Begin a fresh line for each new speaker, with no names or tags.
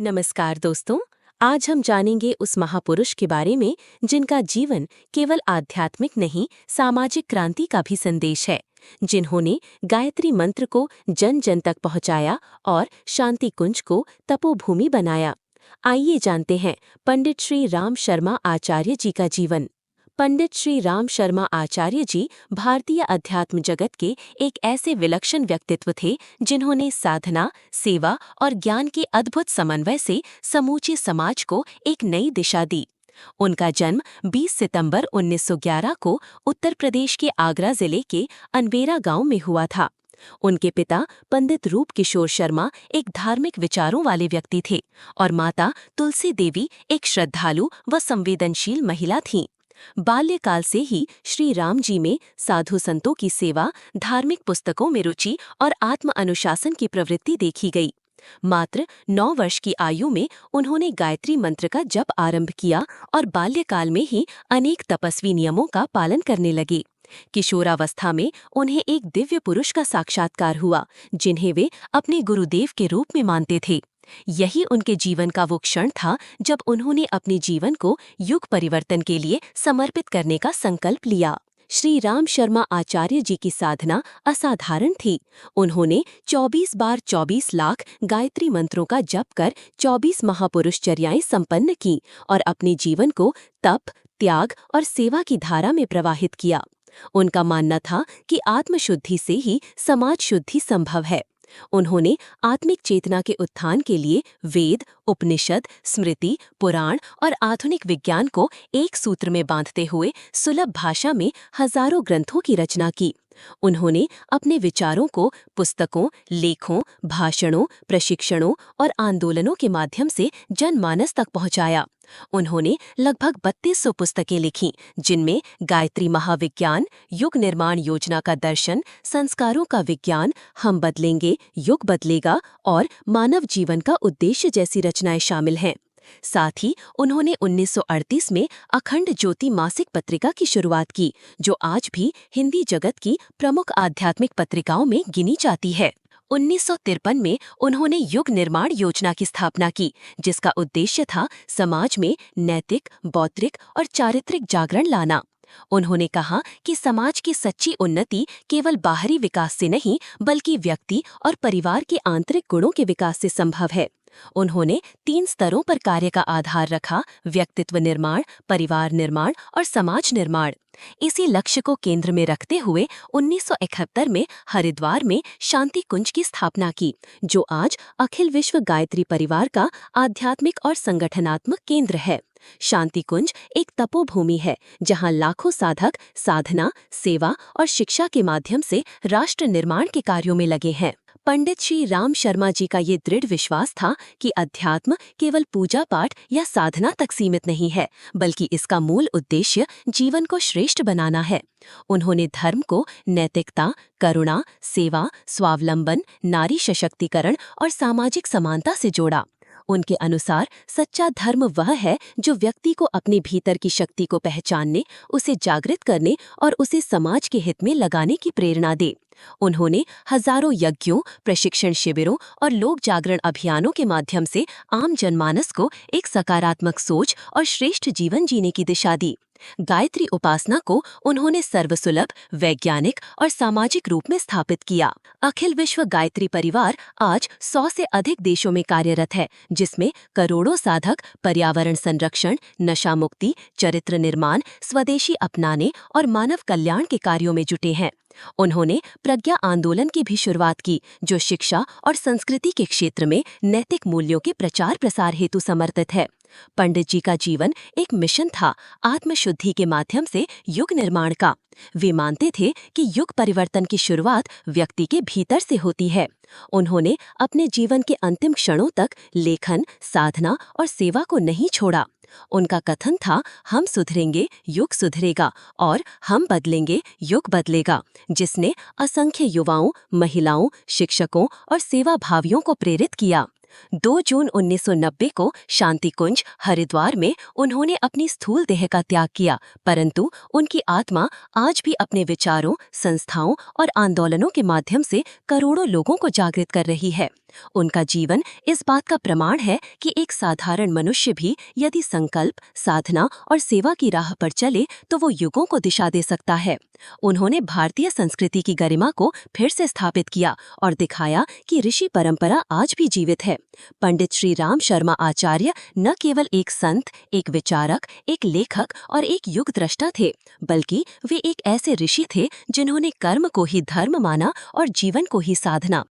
नमस्कार दोस्तों। आज हम जानेंगे उस महापुरुष के बारे में जिनका जीवन केवल आध्यात्मिक नहीं, सामाजिक क्रांति का भी संदेश है, जिन्होंने गायत्री मंत्र को जन जन तक पहुंचाया और शांति कुंज को तपोभूमि बनाया। आइए जानते हैं पंडित श्री राम शर्मा आचार्य जी का जीवन। पंडित श्री राम शर्मा आचार्य जी भारतीय अध्यात्म जगत के एक ऐसे विलक्षण व्यक्तित्व थे जिन्होंने साधना, सेवा और ज्ञान के अद्भुत समन्वय से समूचे समाज को एक नई दिशा दी। उनका जन्म 20 सितंबर 1911 को उत्तर प्रदेश के आगरा जिले के अनबेरा गांव में हुआ था। उनके पिता पंडित रूप किशोर शर्मा एक धार्मिक विचारों वाले व्यक्ति थे और माता तुलसी देवी एक श्रद्धालु व संवेदनशील महिला थीं। बाल्यकाल से ही श्री राम जी में साधु संतों की सेवा, धार्मिक पुस्तकों में रुचि और आत्म अनुशासन की प्रवृत्ति देखी गई। मात्र 9 वर्ष की आयु में उन्होंने गायत्री मंत्र का जप आरंभ किया और बाल्यकाल में ही अनेक तपस्वी नियमों का पालन करने लगे। किशोरावस्था में उन्हें एक दिव्य पुरुष का साक्षात्कार हुआ जिन्हें वे अपने गुरुदेव के रूप में मानते थे। यही उनके जीवन का वो क्षण था जब उन्होंने अपने जीवन को युग परिवर्तन के लिए समर्पित करने का संकल्प लिया। श्री राम शर्मा आचार्य जी की साधना असाधारण थी। उन्होंने 24 बार 24 लाख गायत्री मंत्रों का जप कर 24 महापुरुषचर्याएं संपन्न की और अपने जीवन को तप, त्याग और सेवा की धारा में प्रवाहित किया। उनका मानना था कि आत्मशुद्धि से ही समाज शुद्धि संभव है। उन्होंने आत्मिक चेतना के उत्थान के लिए वेद, उपनिषद, स्मृति, पुराण और आधुनिक विज्ञान को एक सूत्र में बांधते हुए सुलभ भाषा में हजारों ग्रंथों की रचना की। उन्होंने अपने विचारों को पुस्तकों, लेखों, भाषणों, प्रशिक्षणों और आंदोलनों के माध्यम से जनमानस तक पहुंचाया। उन्होंने लगभग 3200 पुस्तकें लिखीं, जिनमें गायत्री महाविज्ञान, युग निर्माण योजना का दर्शन, संस्कारों का विज्ञान, हम बदलेंगे, युग बदलेगा और मानव जीवन का उद्देश्य जैसी रचनाएं शामिल हैं। साथ ही उन्होंने 1938 में अखंड ज्योति मासिक पत्रिका की शुरुआत की, जो आज भी हिंदी जगत की प्रमुख आध्यात्मिक पत्रिकाओं में गिनी जाती है। 1953 में उन्होंने युग निर्माण योजना की स्थापना की, जिसका उद्देश्य था समाज में नैतिक, बौद्धिक और चारित्रिक जागरण लाना। उन्होंने कहा कि समाज की सच्ची उन्नति केवल बाहरी विकास से नहीं, बल्कि व्यक्ति और परिवार के आंतरिक गुणों के विकास से संभव है। उन्होंने 3 स्तरों पर कार्य का आधार रखा: व्यक्तित्व निर्माण, परिवार निर्माण और समाज निर्माण। इसी लक्ष्य को केंद्र में रखते हुए 1971 में हरिद्वार में शांति कुंज की स्थापना की, जो आज अखिल विश्व गायत्री परिवार का आध्यात्मिक और संगठनात्मक केंद्र है। शांति कुंज एक तपोभूमि है जहां लाखों साधक साधना, सेवा और शिक्षा के माध्यम से राष्ट्र निर्माण के कार्यों में लगे हैं। पंडित श्री राम शर्मा जी का ये दृढ़ विश्वास था कि अध्यात्म केवल पूजा पाठ या साधना तक सीमित नहीं है, बल्कि इसका मूल उद्देश्य जीवन को श्रेष्ठ बनाना है। उन्होंने धर्म को नैतिकता, करुणा, सेवा, स्वावलंबन, नारी सशक्तिकरण और सामाजिक समानता से जोड़ा। उनके अनुसार सच्चा धर्म वह है जो व्यक्ति को अपने भीतर की शक्ति को पहचानने, उसे जागृत करने और उसे समाज के हित में लगाने की प्रेरणा दे। उन्होंने हजारों यज्ञों, प्रशिक्षण शिविरों और लोक जागरण अभियानों के माध्यम से आम जनमानस को एक सकारात्मक सोच और श्रेष्ठ जीवन जीने की दिशा दी। गायत्री उपासना को उन्होंने सर्वसुलभ, वैज्ञानिक और सामाजिक रूप में स्थापित किया। अखिल विश्व गायत्री परिवार आज 100 से अधिक देशों में कार्यरत है, जिसमें करोड़ों साधक पर्यावरण संरक्षण, नशा मुक्ति, चरित्र निर्माण, स्वदेशी अपनाने और मानव कल्याण के कार्यों में जुटे हैं। उन्होंने प्रज्ञा आंदोलन की भी शुरुआत की, जो शिक्षा और संस्कृति के क्षेत्र में नैतिक मूल्यों के प्रचार प्रसार हेतु समर्पित है। पंडित जी का जीवन एक मिशन था, आत्मशुद्धि के माध्यम से युग निर्माण का। वे मानते थे कि युग परिवर्तन की शुरुआत व्यक्ति के भीतर से होती है। उन्होंने अपने जीवन के अंतिम क्षणों तक लेखन, साधना और सेवा को नहीं छोड़ा। उनका कथन था, हम सुधरेंगे, युग सुधरेगा और हम बदलेंगे, युग बदलेगा, जिसने असंख्य युवाओं, महिलाओं, शिक्षकों और सेवाभावियों को प्रेरित किया। 2 जून 1990 को शांति कुंज हरिद्वार में उन्होंने अपनी स्थूल देह का त्याग किया, परंतु उनकी आत्मा आज भी अपने विचारों, संस्थाओं और आंदोलनों के माध्यम से करोड़ों लोगों को जागृत कर रही है। उनका जीवन इस बात का प्रमाण है कि एक साधारण मनुष्य भी यदि संकल्प, साधना और सेवा की राह पर चले तो वो युगों को दिशा दे सकता है। उन्होंने भारतीय संस्कृति की गरिमा को फिर से स्थापित किया और दिखाया कि ऋषि परंपरा आज भी जीवित है। पंडित श्री राम शर्मा आचार्य न केवल एक संत, एक विचारक, एक लेखक और एक युग द्रष्टा थे, बल्कि वे एक ऐसे ऋषि थे जिन्होंने कर्म को ही धर्म माना और जीवन को ही साधना।